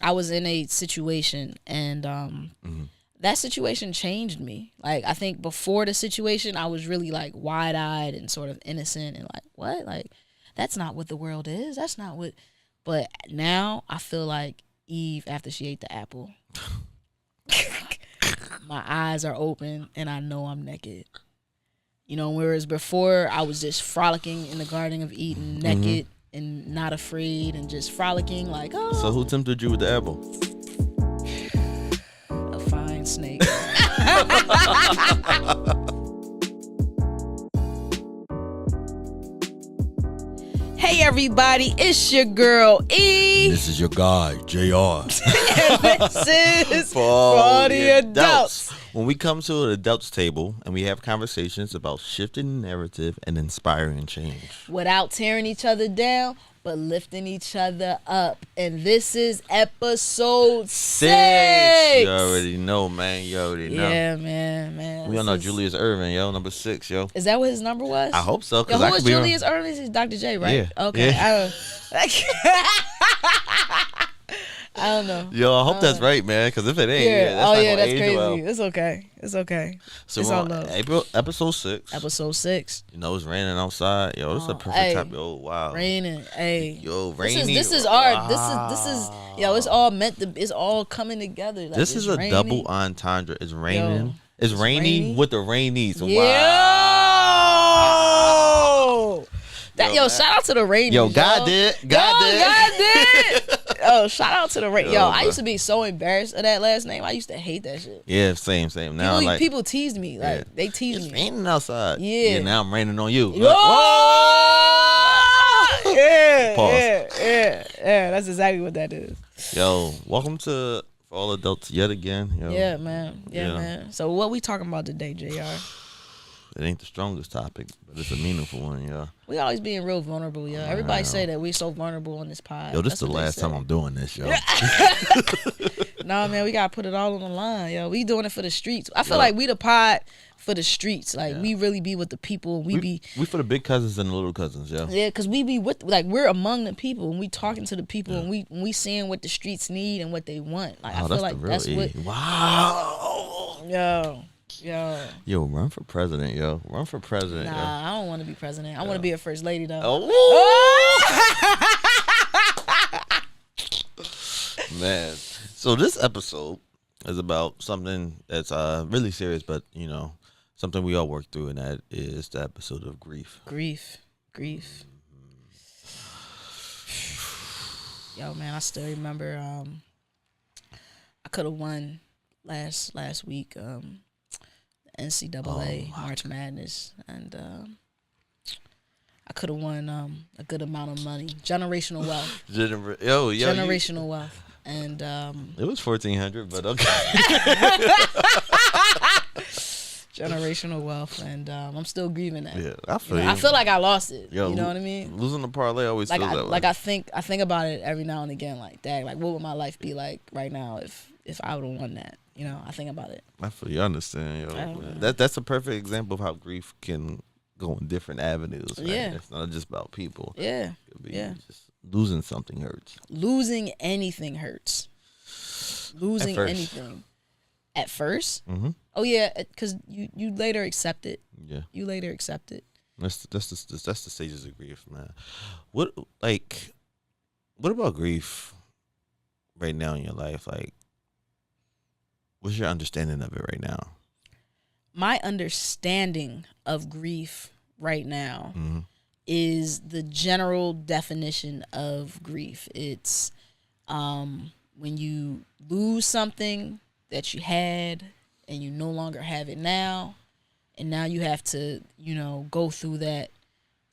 I was in a situation, and that situation changed me. Like, I think before the situation, I was really like wide-eyed and sort of innocent and like, what? Like, that's not what the world is. That's not what. But now I feel like Eve after she ate the apple. My eyes are open and I know I'm naked. You know, whereas before I was just frolicking in the Garden of Eden, naked and not afraid and just frolicking like, oh. So who tempted you with the apple? A fine snake. Hey everybody, it's your girl E. This is your guy, JR. This is for all the adults. When we come to an adults table and we have conversations about shifting the narrative and inspiring change. Without tearing each other down, but lifting each other up. And this is episode 6. You already know, man. You already know. Yeah, man. We all know Julius Irving, yo. Number 6, yo. Is that what his number was? I hope so. Yo, who was Julius Irving? He's Dr. J, right? Yeah. Okay. Yeah. I don't know. Yo, I hope that's right, man. Because if it ain't, that's crazy. Well. It's okay. So it's all love. Episode 6. Episode 6. You know, it's raining outside. Yo, it's a perfect time. Yo, wow. Raining. Hey. Yo, raining. This is art. This is. Yo, it's all meant to. It's all coming together. Like, this is a rainy. double entendre. It's raining. Yo, it's rainy with the rainies. Yo. Wow. Yo, shout out to the rainies. Yo, God did. God did. Oh, shout out to the rain. Yo, I bro. used to be so embarrassed of that last name. I used to hate that shit. Yeah, same. Now People teased me. Like, they teased me. It's raining outside. Yeah. Now I'm raining on you. Yo! Yeah. Pause. Yeah. That's exactly what that is. Yo, welcome to For All Adults yet again. Yo. Yeah, man. So what we talking about today, JR? It ain't the strongest topic, but it's a meaningful one, yo. We always being real vulnerable, yo. Everybody say that we so vulnerable on this pod. Yo, this is the last time I'm doing this, yo. Nah, man, we gotta put it all on the line, yo. We doing it for the streets. I feel like we the pod for the streets. Like, we really be with the people. We for the big cousins and the little cousins, yo. Yeah, because we be with, like, we're among the people and we talking to the people and we seeing what the streets need and what they want. Like, I feel like that's what. Wow. Yo, run for president, yo. Run for president, Nah, yo. I don't want to be president. I want to be a first lady, though. Oh. Man. So this episode is about something that's really serious, but, you know, something we all work through, and that is the episode of grief. Grief. Yo, man, I still remember I could have won last week NCAA March Madness, and I could have won a good amount of money, generational wealth. Generational wealth, and it was $1,400, but okay. Generational wealth, and I'm still grieving that. Yeah, I feel. I feel like I lost it. Yo, you know what I mean? Losing the parlay always feels that way. Like I think about it every now and again. Like, dang, like what would my life be like right now if I would have won that? You know, I think about it. I feel you understand, yo. That's a perfect example of how grief can go in different avenues. Right? Yeah, it's not just about people. Yeah, just losing something hurts. Losing anything hurts. Losing anything. At first? Mm-hmm. Oh yeah, because you later accept it. Yeah, you later accept it. That's the stages of grief, man. What about grief right now in your life? Like, what's your understanding of it right now? My understanding of grief right now is the general definition of grief. It's when you lose something that you had and you no longer have it now, and now you have to, you know, go through the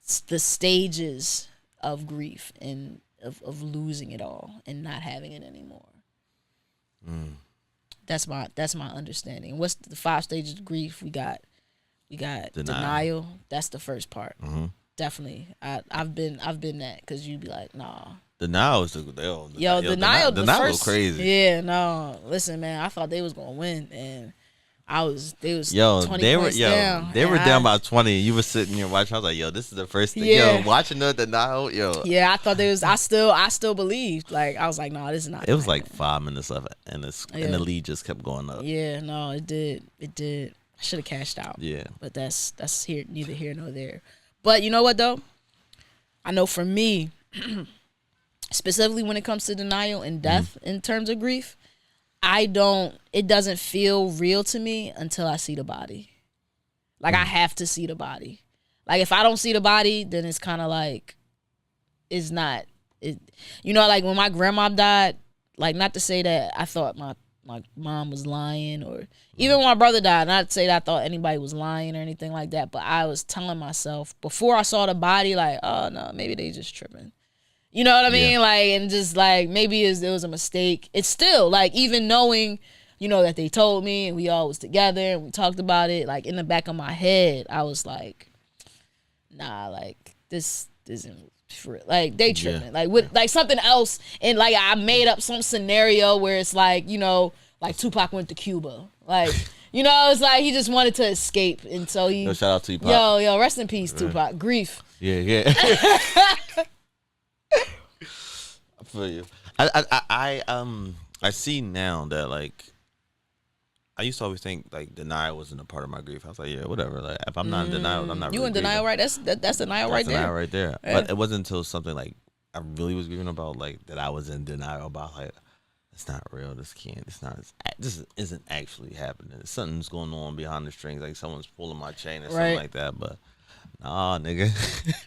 stages of grief and of losing it all and not having it anymore. That's my understanding. What's the 5 stages of grief? We got denial. That's the first part. Definitely. I've been that, because you'd be like, nah. Denial is denial was crazy. Yeah, no. Listen, man, I thought they was gonna win, and They was Yo, 20 they were points down. they were down by 20. You were sitting there watching. I was like, yo, this is the first thing. Yeah. Yo, watching the denial. Yo, Yeah, I thought there was. I still believed. Like I was like, no, this is not. it was like 5 minutes left, and and the lead just kept going up. Yeah, no, it did. I should have cashed out. Yeah, but that's here neither here nor there. But you know what though? I know for me, specifically when it comes to denial and death in terms of grief, it doesn't feel real to me until I see the body. Like I have to see the body. Like if I don't see the body, then it's kind of like, it's not, like when my grandma died, like not to say that I thought my mom was lying, or even when my brother died, not to say that I thought anybody was lying or anything like that, but I was telling myself before I saw the body, like, oh no, maybe they just tripping. You know what I mean? Like, and just like, maybe it was a mistake. It's still like, even knowing, that they told me and we all was together and we talked about it, like in the back of my head, I was like, nah, like this isn't for real. Like they tripping. Like with like something else, and like I made up some scenario where it's like, like Tupac went to Cuba. Like, it's like he just wanted to escape, and so he shout out to Tupac. Yo, rest in peace, Tupac. Grief. Yeah. I feel you. I see now that like I used to always think like denial wasn't a part of my grief. I was like, yeah, whatever. Like if I'm not in denial, I'm not. You really in denial, grieving. right? That's denial right there. Denial right there. Yeah. But it wasn't until something like I really was grieving about, like that I was in denial about, like it's not real. This isn't actually happening. Something's going on behind the strings. Like someone's pulling my chain or something like that. But nah, nigga.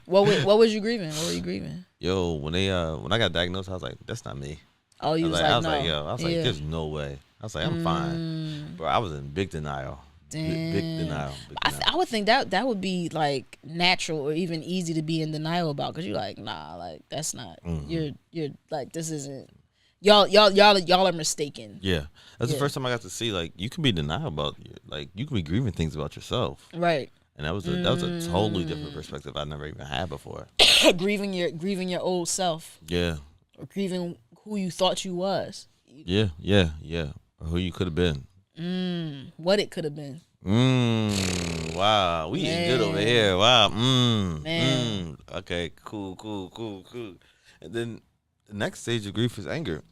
What was you grieving? What were you grieving? Yo, when I got diagnosed, I was like, that's not me. Oh, you was like, no. I was like, there's no way. I was like, I'm fine. Bro, I was in big denial. Damn. Big denial. I would think that would be like natural or even easy to be in denial about, because you're like, nah, like that's not. You're like, this isn't. Y'all are mistaken. Yeah, that's the first time I got to see, like, you can be in denial about, like, you can be grieving things about yourself. Right. And that was a totally different perspective I never even had before. grieving your old self. Yeah. Or grieving who you thought you was. Yeah. Or who you could have been. What it could have been. Wow. We eating good over here. Wow. Man. Okay. Cool. And then the next stage of grief is anger.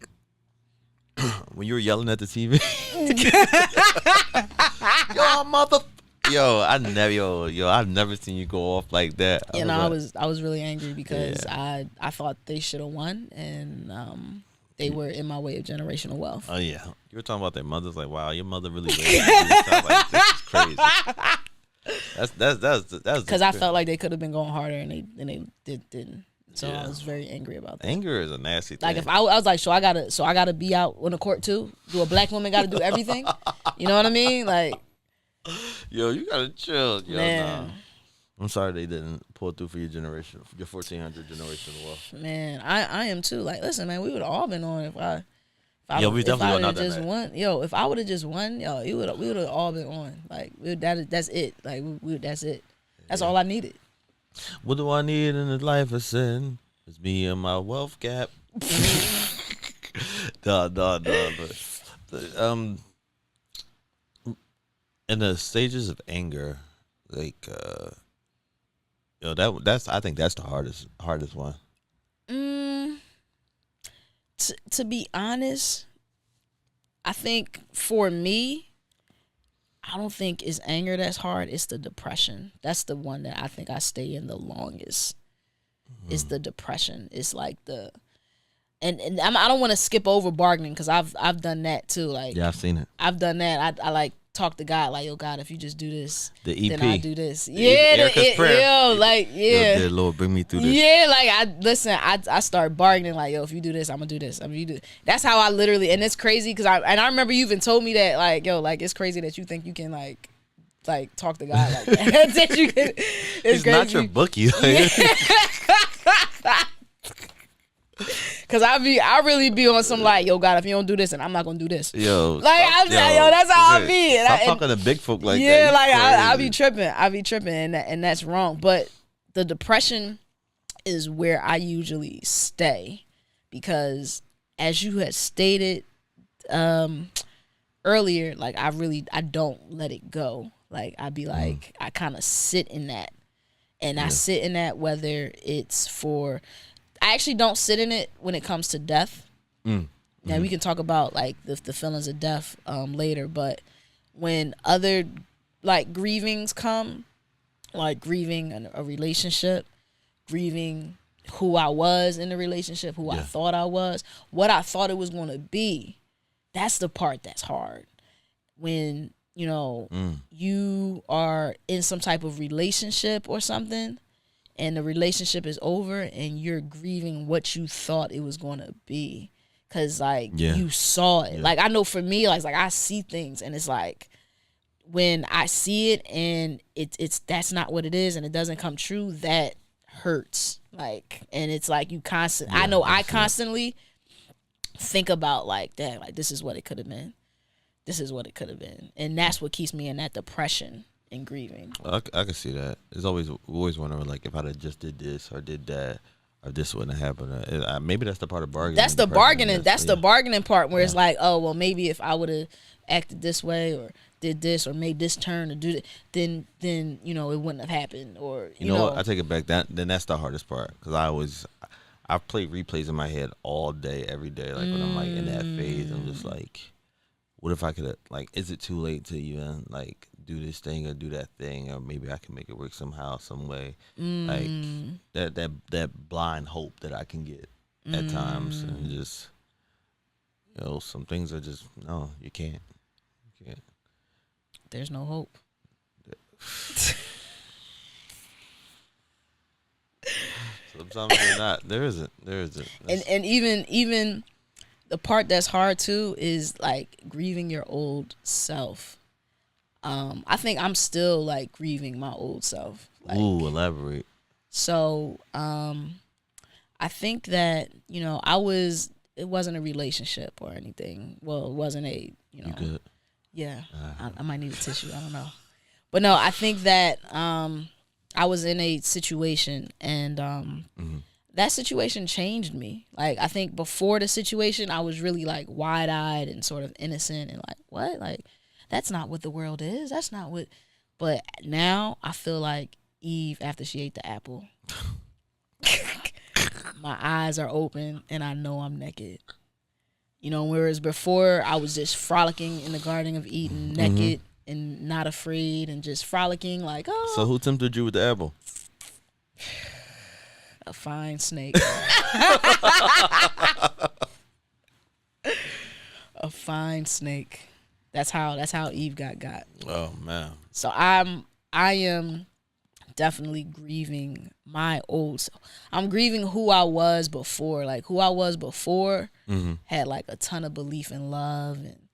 When you were yelling at the TV. I've never seen you go off like that. I was really angry because I thought they should have won, and they were in my way of generational wealth. Oh yeah, you were talking about their mothers. Like, wow, your mother really raised you. Like, this is crazy. That's because I felt like they could have been going harder, and they didn't. So I was very angry about that. Anger is a nasty thing. Like if I was like, so I gotta be out on the court too. Do a black woman gotta do everything? You know what I mean? Like, yo, you gotta chill. Yo, man. Nah. I'm sorry they didn't pull through for your generation, your 1400 generation of wealth. Man, I am too. Like, listen, man, we would have all been on if I we definitely would have just won. Yo, if I would have just won, we would have all been on. Like, that's it. Like, that's it. That's all I needed. What do I need in the life of sin? It's me and my wealth gap. But in the stages of anger, like I think that's the hardest one. To be honest, I think for me, I don't think it's anger that's hard. It's the depression. That's the one that I think I stay in the longest. It's the depression. It's like and I don't want to skip over bargaining, because I've done that too. Like, yeah, I've seen it. I've done that. I like talk to God, like, yo, God, if you just do this, then I do this. Dear Lord, bring me through this. Yeah, like I start bargaining, like, yo, if you do this, I'm gonna do this. I mean, you do. That's how I literally, and it's crazy because I remember you even told me that, like, yo, like, it's crazy that you think you can like talk to God like that. That you can, it's He's crazy. not your bookie. Cause I really be on some like, yo, God, if you don't do this, and I'm not gonna do this. Yo, that's how I be. Stop talking to big folk like that. Yeah, like I be tripping, and that's wrong. But the depression is where I usually stay, because as you had stated, earlier, like I don't let it go. Like I'd be like, I kind of sit in that, and I sit in that whether it's for. I actually don't sit in it when it comes to death. Now we can talk about like the feelings of death later, but when other like grievings come, like grieving a relationship, grieving who I was in the relationship, who I thought I was, what I thought it was going to be, that's the part that's hard. When, you know, you are in some type of relationship or something, and the relationship is over and you're grieving what you thought it was going to be. Because, like, you saw it. Like, I know for me, like I see things, and it's like, when I see it and it's that's not what it is and it doesn't come true, that hurts. Like, and it's like you constantly, I know I constantly think about like that, like this is what it could have been. This is what it could have been. And that's what keeps me in that depression and grieving. I can see that. It's always wondering like if I'd have just did this or did that, or this wouldn't have happened. Maybe that's the part of bargaining. That's the bargaining. That's the bargaining part where it's like, oh well, maybe if I would have acted this way or did this or made this turn or do that, then you know it wouldn't have happened. Or you know what? I take it back. Then that's the hardest part, because I've played replays in my head all day, every day. Like when I'm like in that phase, I'm just like, what if I could have, like, is it too late to even like do this thing or do that thing, or maybe I can make it work somehow, some way. Like that blind hope that I can get at times, and just, you know, some things are just, no, you can't. There's no hope. Sometimes they're not. There isn't. And even the part that's hard too is like grieving your old self. I think I'm still like grieving my old self. Like, ooh, elaborate. So, I think that, you know, it wasn't a relationship or anything. Well, it wasn't a, you know. You good? Yeah. I might need a tissue. I don't know. But no, I think that I was in a situation, and that situation changed me. Like, I think before the situation, I was really like wide-eyed and sort of innocent and like, what? Like, that's not what the world is. That's not what. But now I feel like Eve after she ate the apple. My eyes are open and I know I'm naked. You know, whereas before I was just frolicking in the Garden of Eden, naked and not afraid and just frolicking like, oh. So who tempted you with the apple? A fine snake. A fine snake. That's how Eve got. Oh man. So I am definitely grieving my old self. I'm grieving who I was before. Like, who I was before had like a ton of belief in love and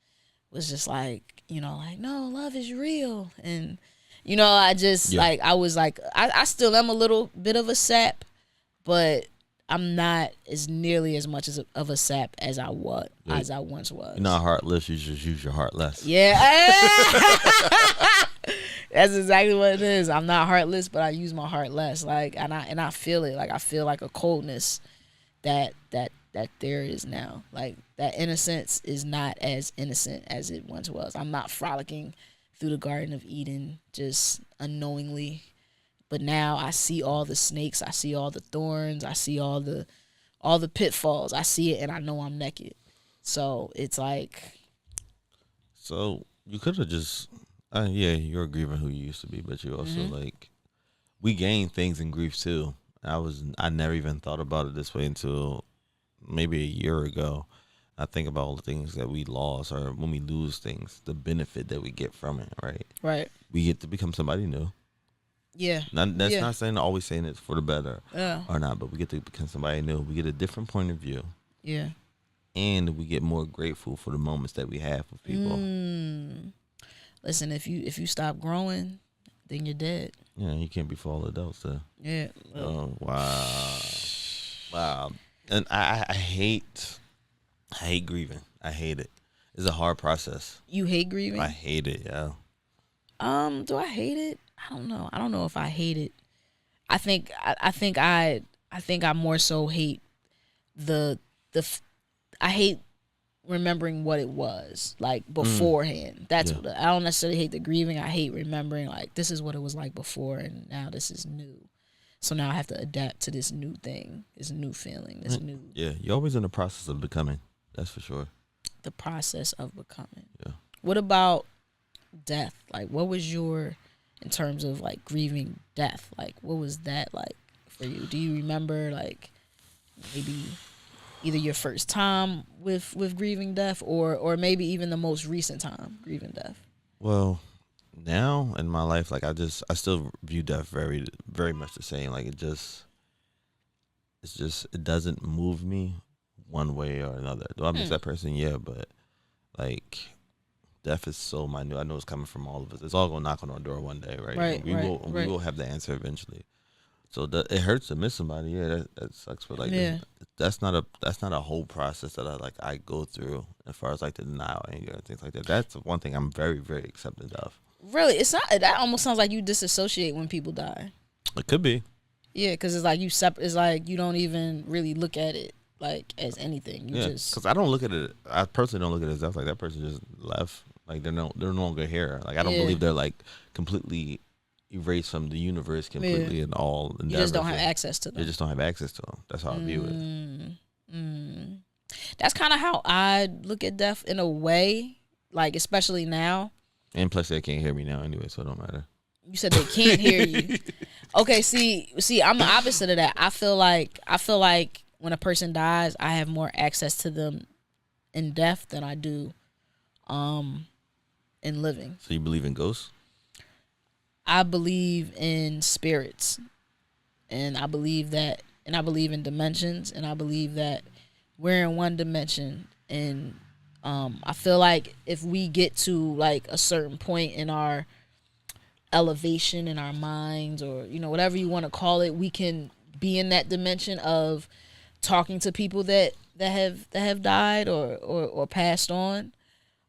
was just like, you know, like, no, love is real. And, you know, I just like, I was like, I still am a little bit of a sap, but I'm not as nearly as much of a sap as I once was. You're not heartless, you just use your heart less. Yeah. That's exactly what it is. I'm not heartless, but I use my heart less. Like, and I feel it. Like, I feel like a coldness that there is now. Like, that innocence is not as innocent as it once was. I'm not frolicking through the Garden of Eden just unknowingly. But now I see all the snakes, I see all the thorns, I see all the pitfalls. I see it and I know I'm naked. So it's like, so you could have just you're grieving who you used to be, but you also like, we gain things in grief too. I never even thought about it this way until maybe a year ago. I think about all the things that we lost, or when we lose things, the benefit that we get from it, right? Right. We get to become somebody new. Yeah. That's not saying always saying it's for the better or not, but we get to become somebody new. We get a different point of view. Yeah. And we get more grateful for the moments that we have with people. Listen, if you stop growing, then you're dead. Yeah, you can't be for all adults though. Yeah. Oh wow. And I hate grieving. I hate it. It's a hard process. You hate grieving? I hate it, yeah. Do I hate it? I don't know. I don't know if I hate it. I think I more so hate I hate remembering what it was like beforehand. That's what I don't necessarily hate the grieving. I hate remembering like this is what it was like before, and now this is new. So now I have to adapt to this new thing, this new feeling, this new. Yeah, you're always in the process of becoming. That's for sure. The process of becoming. Yeah. What about death? Like, what was your, in terms of like grieving death? Like, what was that like for you? Do you remember like maybe either your first time with grieving death, or maybe even the most recent time grieving death? Well, now in my life, like I still view death very, very much the same. Like it doesn't move me one way or another. Do I miss that person? Yeah, but like death is so minute. I know it's coming from all of us. It's all gonna knock on our door one day, right? Right. We will have the answer eventually. So it hurts to miss somebody. Yeah, that sucks. But like, that's not a whole process that I go through as far as like the denial, anger, and things like that. That's one thing I'm very, very acceptant of. Really, it's not. That almost sounds like you disassociate when people die. It could be. Yeah, because it's like it's like you don't even really look at it like as anything. You just because I don't look at it. I personally don't look at it as that. Like that person just left. Like they're no longer here. Like I don't believe they're like completely erased from the universe completely and all. You just don't have access to them. You just don't have access to them. That's how I view it. That's kind of how I look at death in a way. Like especially now. And plus, they can't hear me now anyway, so it don't matter. You said they can't hear you. Okay, see, I'm the opposite of that. I feel like when a person dies, I have more access to them in death than I do in living. So you believe in ghosts? I believe in spirits, and I believe in dimensions, and I believe that we're in one dimension, and I feel like if we get to like a certain point in our elevation in our minds, or whatever you want to call it, we can be in that dimension of talking to people that have died or passed on.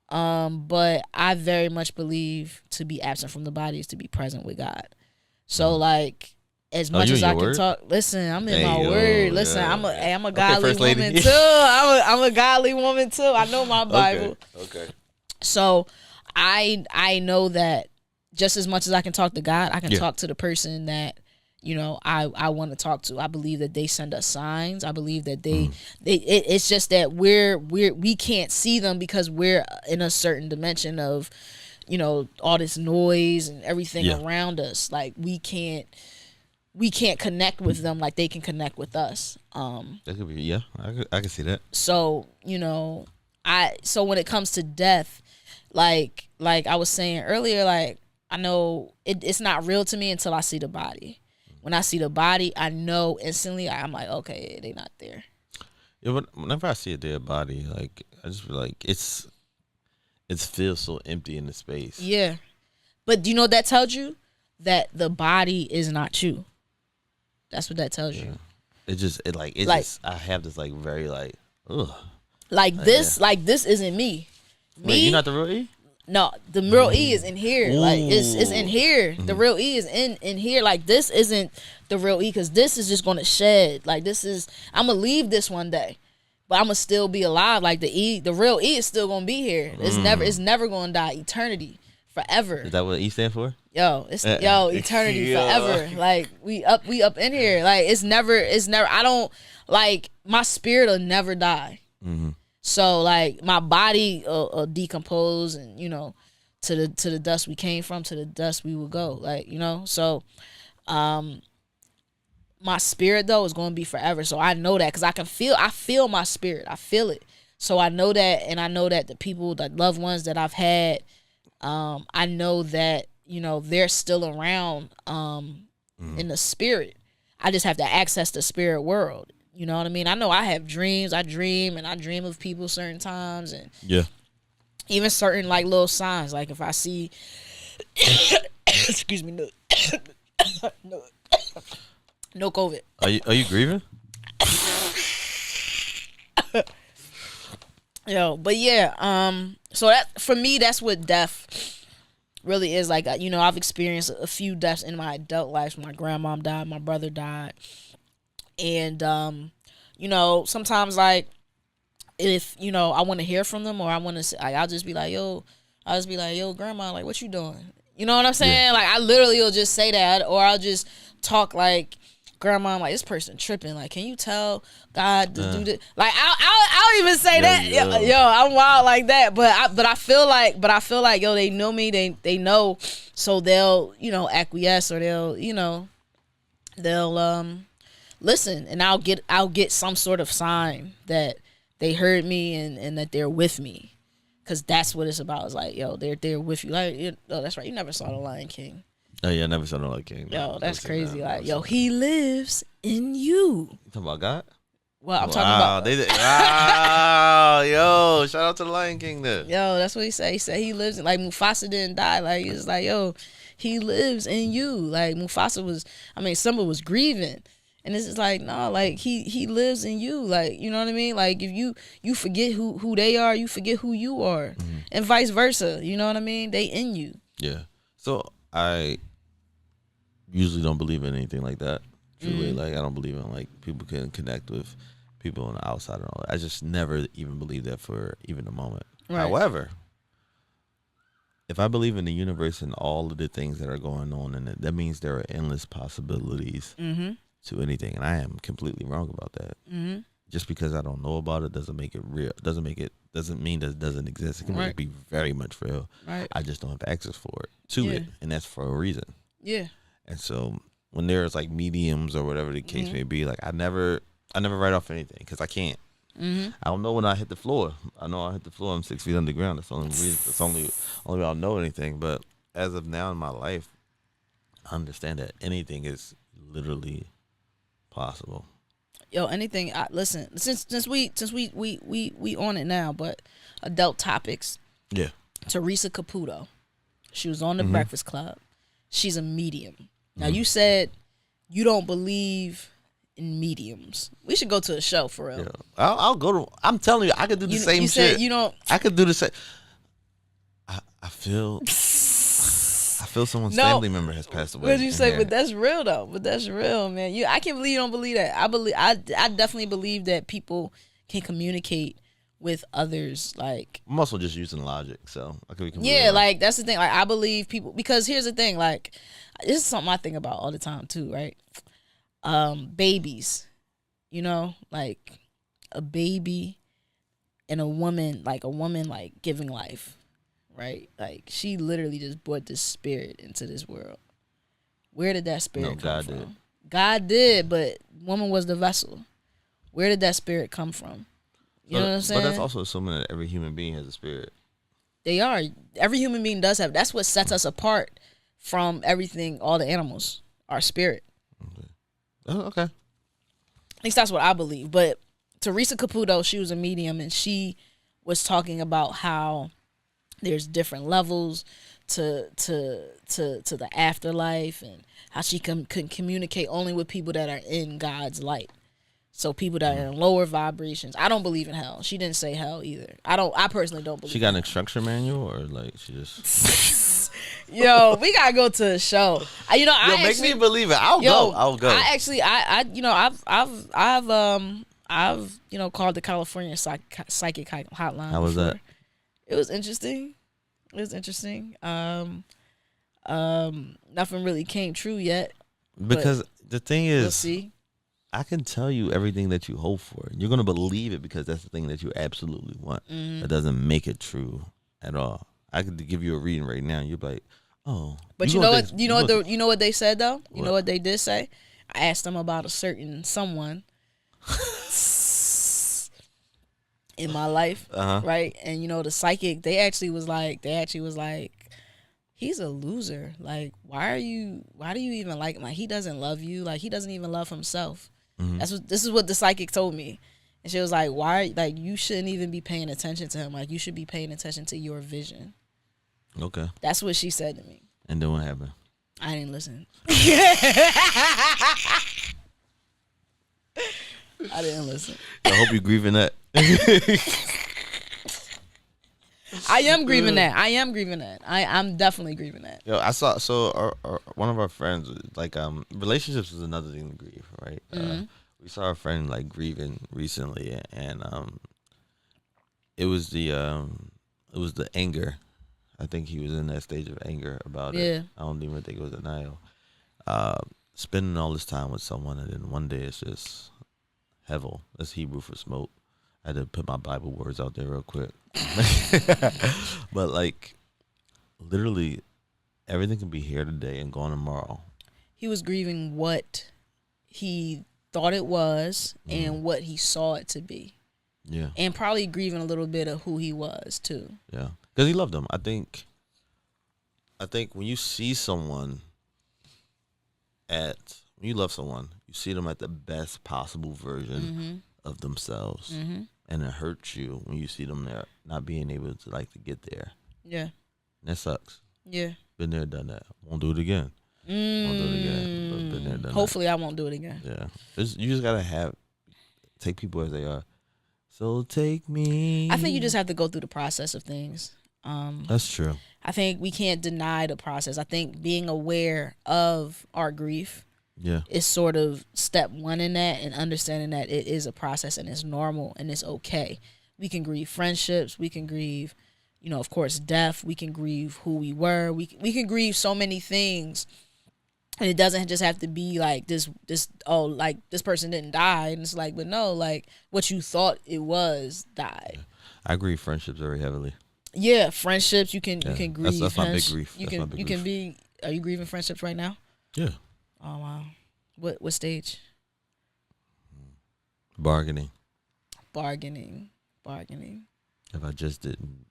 But I very much believe to be absent from the body is to be present with God. So like as much as I can talk, listen, I'm in my word. Listen, I'm a godly woman too. I'm a godly woman too. I know my Bible. Okay. So I know that just as much as I can talk to God, I can talk to the person that I want to talk to. I believe that they send us signs. I believe that it's just that we can't see them because we're in a certain dimension of all this noise and everything around us. Like we can't connect with them like they can connect with us. That could be, I can see that. So so when it comes to death, like I was saying earlier, like I know it's not real to me until I see the body. When I see the body, I know instantly. I'm like, okay, they not there. Yeah, but whenever I see a dead body, like I just feel like it feels so empty in the space. Yeah, but do you know what that tells you? That the body is not you. That's what that tells you. I have this like very like ugh. This isn't me. Wait, you're not the real E? No, the real E is in here. Ooh. Like it's in here. The real E is in here. Like this isn't the real E because this is just gonna shed. Like I'm gonna leave this one day, but I'm gonna still be alive. Like the real E is still gonna be here. It's never gonna die. Eternity, forever. Is that what E stand for? Eternity, forever. Like we up in here. Like it's never. I don't like my spirit will never die. Mm-hmm. So like my body will decompose and to the dust we came from, to the dust we will go. Like so my spirit though is going to be forever. So I know that because I feel my spirit. I feel it. So I know that, and I know that the people, the loved ones that I've had, I know that they're still around in the spirit. I just have to access the spirit world. You know what I mean? I know I have dreams. I dream of people certain times, and even certain like little signs. Like if I see, excuse me, no COVID. Are you grieving? But so that for me, that's what death really is. Like I've experienced a few deaths in my adult life. My grandmom died, my brother died. And, sometimes like if I want to hear from them, or I want to, I'll just be like, yo, grandma, like, what you doing? You know what I'm saying? Yeah. Like, I literally will just say that, or I'll just talk like, grandma, I'm like, this person tripping. Like, can you tell God to do this? Like, I'll even say that. Yo, I'm wild like that. But I feel like, yo, they know me. They know, so they'll, acquiesce, or they'll listen, and I'll get some sort of sign that they heard me and that they're with me, because that's what it's about. It's like, yo, they're with you. Like, that's right. You never saw The Lion King. Oh yeah, I never saw The Lion King. Yo, that's crazy. Like, yo, he lives in you. You talking about God? Well, I'm talking about. Wow, yo, shout out to The Lion King then. Yo, that's what he said. He said he lives in, like, Mufasa didn't die. Like, it's like, yo, he lives in you. Like, Simba was grieving. And it's just like, no, like, he lives in you. Like, you know what I mean? Like, if you forget who they are, you forget who you are. Mm-hmm. And vice versa. You know what I mean? They in you. Yeah. So I usually don't believe in anything like that. Truly, like, I don't believe in, like, people can connect with people on the outside and all that. I just never even believed that for even a moment. Right. However, if I believe in the universe and all of the things that are going on in it, that means there are endless possibilities to anything, and I am completely wrong about that. Mm-hmm. Just because I don't know about it doesn't make it real. Doesn't mean that it doesn't exist. It can be very much real. Right. I just don't have access for it, and that's for a reason. Yeah. And so when there's, like, mediums or whatever the case may be, like, I never write off anything, because I can't. Mm-hmm. I don't know when I hit the floor. I know I hit the floor. I'm 6 feet underground. That's the only reason. That's only way I'll know anything. But as of now in my life, I understand that anything is literally possible. Yo, anything. Listen, since we on it now, but adult topics. Yeah. Teresa Caputo, she was on the Breakfast Club. She's a medium. Now, you said you don't believe in mediums. We should go to a show for real. Yeah. I'll go to. I'm telling you, I could do the same shit. Said you don't. I could do the same. I feel someone's family member has passed away. What did you say? But that's real though. But that's real, man. I can't believe you don't believe that. I definitely believe that people can communicate with others. Like, I'm also just using logic, so I could be. Yeah, like, that's the thing. Like, I believe people, because here's the thing. Like, this is something I think about all the time too, right? Babies, like a baby and a woman like giving life, right? Like, she literally just brought this spirit into this world. Where did that spirit come from? Did. God did, but woman was the vessel. Where did that spirit come from? You know what I'm saying? But that's also assuming that every human being has a spirit. They are. Every human being does have. That's what sets us apart from everything, all the animals, our spirit. Okay. At least that's what I believe. But Teresa Caputo, she was a medium, and she was talking about how there's different levels to the afterlife, and how she can communicate only with people that are in God's light. So people that are in lower vibrations. I don't believe in hell. She didn't say hell either. I personally don't believe. She got an instruction manual, or like she just. Yo, we gotta go to a show. Make me believe it. I'll go. I've called the California psychic hotline. How was before. that? It was interesting. Nothing really came true yet. Because the thing is, we'll see. I can tell you everything that you hope for. You're gonna believe it because that's the thing that you absolutely want. That doesn't make it true at all. I could give you a reading right now. You're like, oh. But you know what? You know what they said though. You know what they did say. I asked them about a certain someone in my life, right? And the psychic, they actually was like, he's a loser. Like, why do you even like him? Like, he doesn't love you. Like, he doesn't even love himself. This is what the psychic told me. And she was like, why, like, you shouldn't even be paying attention to him. Like, you should be paying attention to your vision. Okay. That's what she said to me. And then what happened? I didn't listen. I didn't listen. I hope you're grieving that. I am grieving that. I'm definitely grieving that. Yo, I saw. So one of our friends, like, relationships is another thing to grieve, right? We saw our friend like grieving recently, and it was the anger. I think he was in that stage of anger about Yeah. it. I don't even think it was denial. Spending all this time with someone, and then one day it's just hevel. That's Hebrew for smoke. I had to put my Bible words out there real quick. But like, literally, everything can be here today and gone tomorrow. He was grieving what he thought it was and what he saw it to be. Yeah. And probably grieving a little bit of who he was too. Yeah. Because he loved them. I think when you see someone when you love someone, you see them at the best possible version of themselves. And it hurts you when you see them there not being able to get there. Yeah. And that sucks. Yeah. Been there, done that. Won't do it again. Won't do it again. But been there, done Hopefully I won't do it again. that. Yeah. You just gotta take people as they are. So take me. I think you just have to go through the process of things. That's true. I think we can't deny the process. I think being aware of our grief is sort of step one in that, and understanding that it is a process and it's normal and it's okay. We can grieve friendships. We can grieve, of course, death. We can grieve who we were. We can grieve so many things. And it doesn't just have to be like this person didn't die. And it's like, but no, like what you thought it was died. Yeah. I grieve friendships very heavily. Yeah, friendships, you can grieve. That's my big grief. You can be, are you grieving friendships right now? Yeah. Oh, wow. What stage? Bargaining. If I just didn't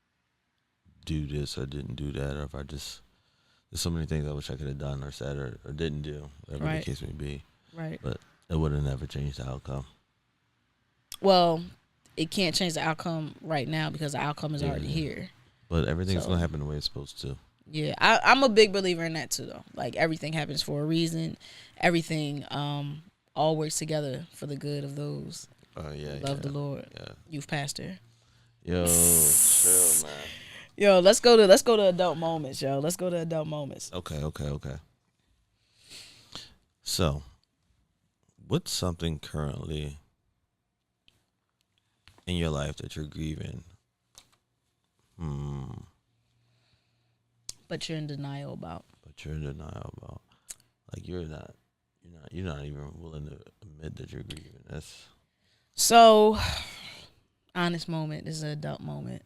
do this or didn't do that, or if I just, there's so many things I wish I could have done or said or didn't do, whatever the case may be. Right. But it would have never changed the outcome. Well, it can't change the outcome right now because the outcome is already here. But everything's going to happen the way it's supposed to. Yeah, I'm a big believer in that too, though. Like, everything happens for a reason. Everything all works together for the good of those who love the Lord. Yeah. Youth pastor. Yo, chill, man. Yo, let's go to adult moments, yo. Let's go to adult moments. Okay. So, what's something currently in your life that you're grieving? But you're in denial about. Like you're not even willing to admit that you're grieving. That's so honest moment. This is an adult moment.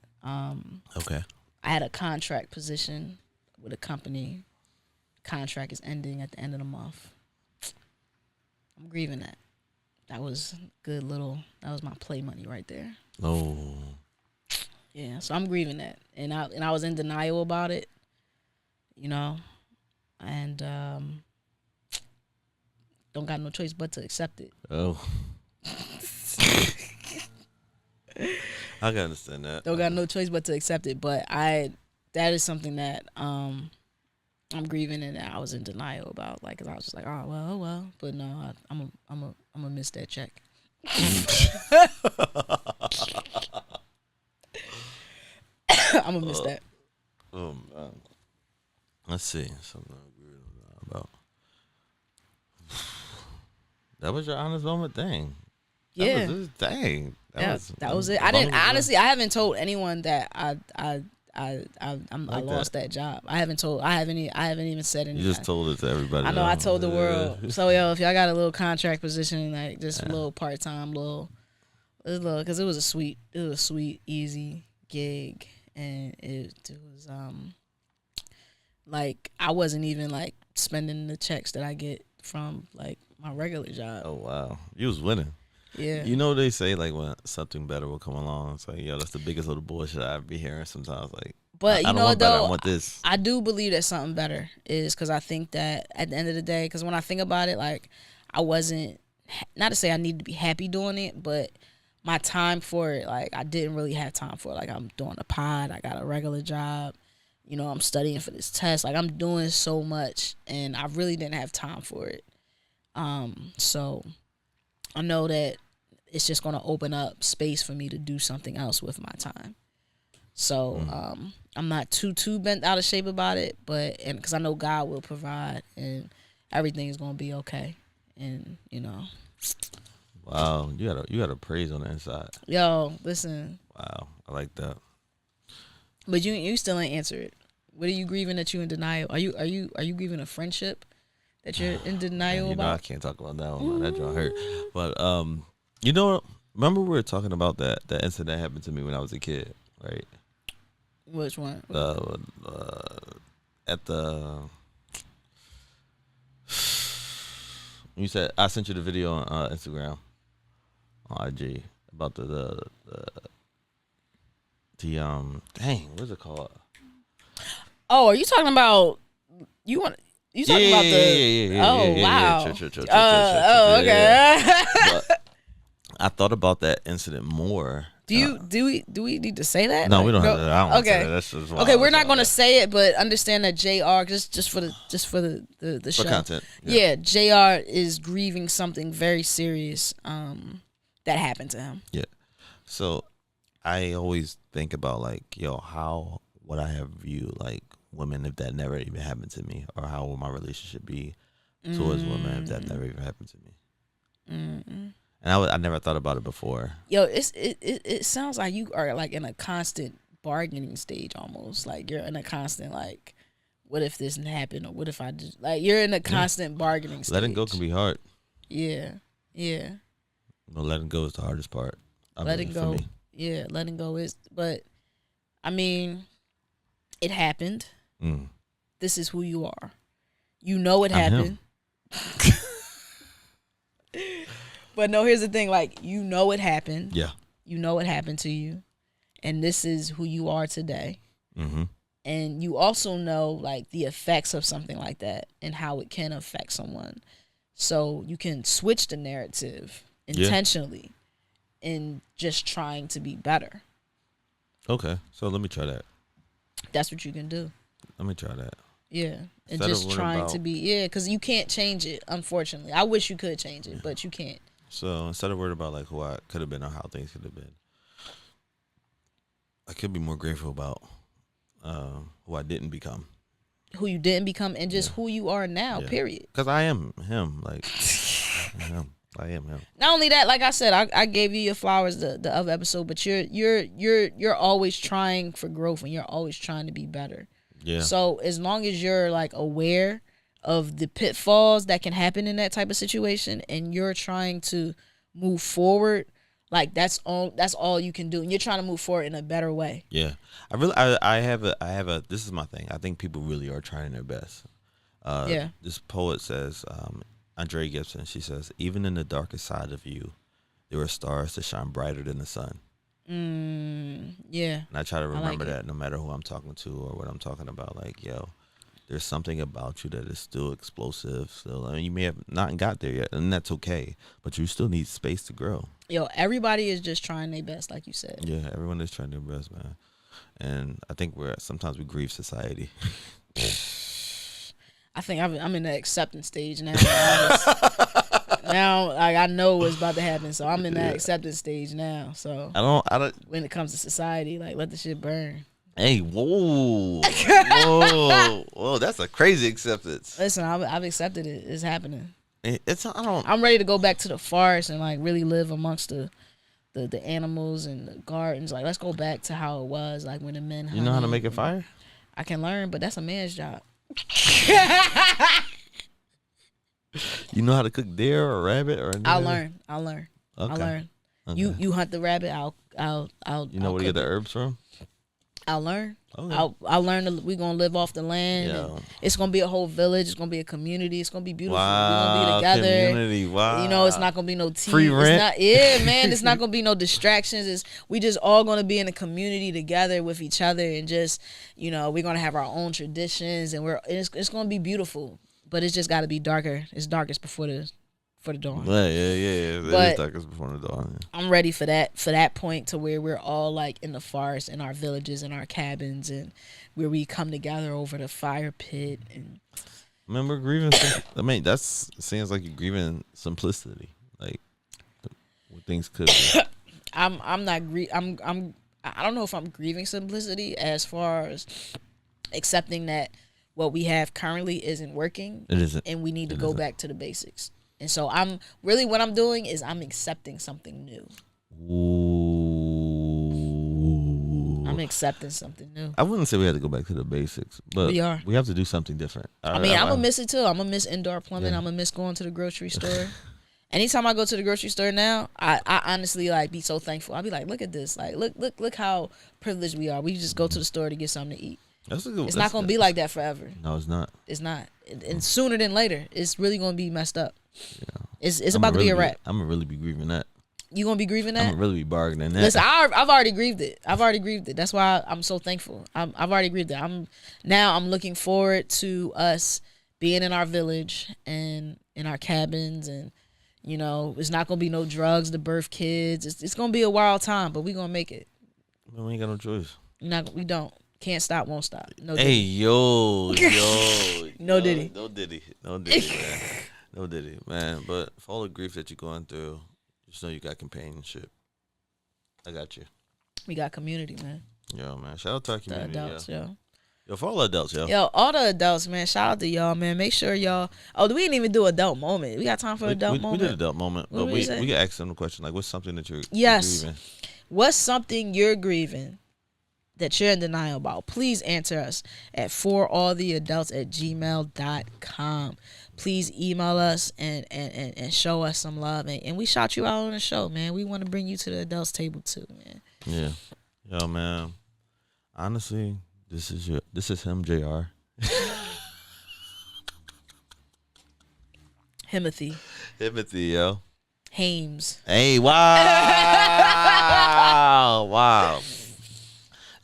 Okay. I had a contract position with a company. Contract is ending at the end of the month. I'm grieving that. That was good little. That was my play money right there. Oh. Yeah, so I'm grieving that, and I was in denial about it, and don't got no choice but to accept it. Oh. I can understand that. Don't got no choice but to accept it, but that is something that I'm grieving and that I was in denial about. Like, 'cause I was just like, oh well, but no, I'm gonna miss that check. I'm gonna miss that. Let's see something I agree about. That was your honest moment thing. Yeah. Dang. That was it. I didn't honestly. I haven't told anyone that I lost that job. I haven't even said anything. You just told it to everybody. I know. I told the world. So if y'all got a little contract position, like just a little part time, because it was a sweet, easy gig, and it was like I wasn't even like spending the checks that I get from like my regular job. Oh wow, you was winning. Yeah. You know they say like when something better will come along, it's like, yo, that's the biggest little bullshit I be hearing sometimes. Like, but I you know what though, I want this. I do believe that something better is, because I think that at the end of the day, because when I think about it, like I wasn't, not to say I need to be happy doing it, but my time for it, like I didn't really have time for it. Like I'm doing a pod, I got a regular job, I'm studying for this test, like I'm doing so much, and I really didn't have time for it. So I know that it's just going to open up space for me to do something else with my time. So I'm not too bent out of shape about it, but because I know God will provide and everything is going to be okay. And Wow, you got a praise on the inside. Yo, listen. Wow. I like that. But you still ain't answer it. What are you grieving that you in denial? Are you grieving a friendship that you're in denial Man, about? I can't talk about that one. That joint hurt. But you know, remember we were talking about that incident that happened to me when I was a kid, right? Which one? At the you said I sent you the video on Instagram on IG about the dang, what's it called? Oh, are you talking about you talking about the wow. Oh, okay. But I thought about that incident more. Do we need to say that? No, like, we don't have to. I don't okay. say that. That's just okay, we're not going to say it, but understand that JR just for the show. For content. Yeah, JR is grieving something very serious that happened to him. Yeah. So I always think about like, yo, how would I have viewed like women if that never even happened to me, or how would my relationship be towards women if that never even happened to me? And I never thought about it before. Yo, it sounds like you are like in a constant bargaining stage almost. Like you're in a constant like, what if this happened, or what if I just like you're in a constant bargaining stage. Letting go can be hard. Yeah. No, letting go is the hardest part. Letting go. Yeah, letting go is, but I mean, it happened. This is who you are. You know it happened. But no, here's the thing. Like, you know it happened. Yeah. You know it happened to you. And this is who you are today. Mm-hmm. And you also know, like, the effects of something like that and how it can affect someone. So you can switch the narrative intentionally in just trying to be better. Okay. So let me try that. That's what you can do. Let me try that. Yeah. And just trying to be, because you can't change it, unfortunately. I wish you could change it, but you can't. So instead of worried about like who I could have been or how things could have been, I could be more grateful about who I didn't become. Who you didn't become, and just who you are now, period. Because I am him. Like, I am him. Not only that, like I said, I gave you your flowers the other episode, but you're always trying for growth, and you're always trying to be better. Yeah. So as long as you're like aware of the pitfalls that can happen in that type of situation, and you're trying to move forward, like that's all you can do, and you're trying to move forward in a better way. Yeah, I have a this is my thing. I think people really are trying their best. This poet says, Andre Gibson, she says, even in the darkest side of you, there are stars that shine brighter than the sun. Yeah. And I try to remember that no matter who I'm talking to or what I'm talking about. Like, yo, there's something about you that is still explosive. Still, I mean, you may have not got there yet, and that's okay. But you still need space to grow. Yo, everybody is just trying their best, like you said. Yeah, everyone is trying their best, man. And I think sometimes we grieve society. I think I'm in the acceptance stage now. Now, like, I know what's about to happen, so I'm in that acceptance stage now. So I don't. When it comes to society, like, let the shit burn. Hey, whoa, that's a crazy acceptance. Listen, I've accepted it. It's happening. I'm ready to go back to the forest and like really live amongst the animals and the gardens. Like, let's go back to how it was, like when the men. You know how to make a fire? I can learn, but that's a man's job. You know how to cook deer or rabbit or anything? I'll learn. Okay. I'll learn. Okay. You hunt the rabbit. I'll. You know where to get the herbs from? I'll learn. Okay. I'll learn. We're gonna live off the land. And it's gonna be a whole village. It's gonna be a community. It's gonna be beautiful. Wow, we're gonna be together. Community. Wow. You know, it's not gonna be no tea. Free rent. Man. It's not gonna be no distractions. We just all gonna be in a community together with each other, and just, you know, we're gonna have our own traditions, and it's gonna be beautiful. But it's just got to be darker. It's darkest before the dawn. Yeah. It is darkest before the dawn. Yeah. I'm ready for that point to where we're all like in the forest, in our villages, in our cabins, and where we come together over the fire pit. And remember grieving. I mean, it seems like you're grieving simplicity, like what things could be. I don't know if I'm grieving simplicity as far as accepting that what we have currently isn't working. It isn't. And we need to go back to the basics. And so what I'm doing is I'm accepting something new. Ooh. I'm accepting something new. I wouldn't say we had to go back to the basics, but We are. We have to do something different. I'm gonna miss it too. I'm gonna miss indoor plumbing. Yeah. I'm gonna miss going to the grocery store. Anytime I go to the grocery store now, I honestly like be so thankful. I'll be like, look at this. Like, look how privileged we are. We just go to the store to get something to eat. It's not gonna be like that forever. No, it's not. It's not. And sooner than later, it's really gonna be messed up. Yeah. It's about to be a wrap. I'm gonna really be grieving that. You gonna be grieving that? I'm gonna really be bargaining that. Listen, I've already grieved it. That's why I'm so thankful. I've already grieved it. I'm looking forward to us being in our village and in our cabins, and you know, it's not gonna be no drugs to birth kids. It's gonna be a wild time, but we gonna make it. We ain't got no choice. We don't. Can't stop, won't stop. No Diddy. Hey, yo. No Diddy. No Diddy, man. No Diddy, man. But for all the grief that you're going through, just know you got companionship. I got you. We got community, man. Yo, man. Shout out to our community. The adults, yo. Yo, for all the adults, yo. Yo, all the adults, man. Shout out to y'all, man. Make sure y'all. Oh, we didn't even do adult moment. We got time for adult moment. We did adult moment, but we can ask them the question like, what's something that you're grieving? What's something you're grieving that you're in denial about? Please answer us at foralltheadults@gmail.com. Please email us and show us some love, and we shout you out on the show, man. We want to bring you to the adults table too, man. Yeah, yo, man. Honestly, this is him, Jr. Himothy, yo. Hames. Hey, wow.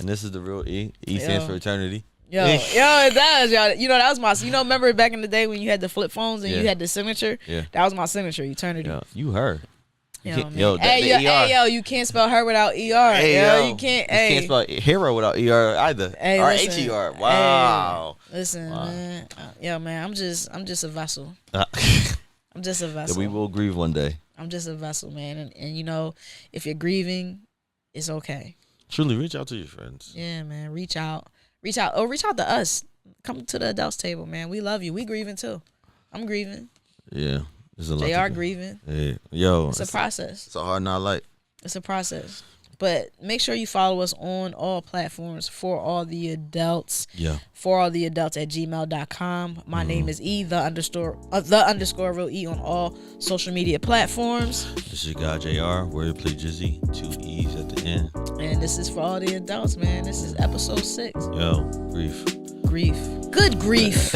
And this is the real E. E stands for eternity. Yo, it does, y'all. You know, that was my. You know, remember back in the day when you had the flip phones and you had the signature? Yeah. That was my signature, eternity. Yo, you her. Yo, you can't spell her without ER. You can't spell hero without ER either. Hey, or HER. Wow. Hey, listen, man. Man, I'm just a vessel. I'm just a vessel. That we will grieve one day. I'm just a vessel, man. And you know, if you're grieving, it's okay. Truly, reach out to your friends. Yeah, man. Reach out. Reach out to us. Come to the adults table, man. We love you. We grieving too. I'm grieving. Yeah. They are grieving. Hey, yo. It's a process. It's a hard not like. It's a process. But make sure you follow us on all platforms for all the adults. Yeah. For all the adults @gmail.com. My name is E, the underscore real E on all social media platforms. This is God JR, where you play Jizzy, 2 E's at the end. And this is for all the adults, man. This is episode 6. Yo, grief. Good grief.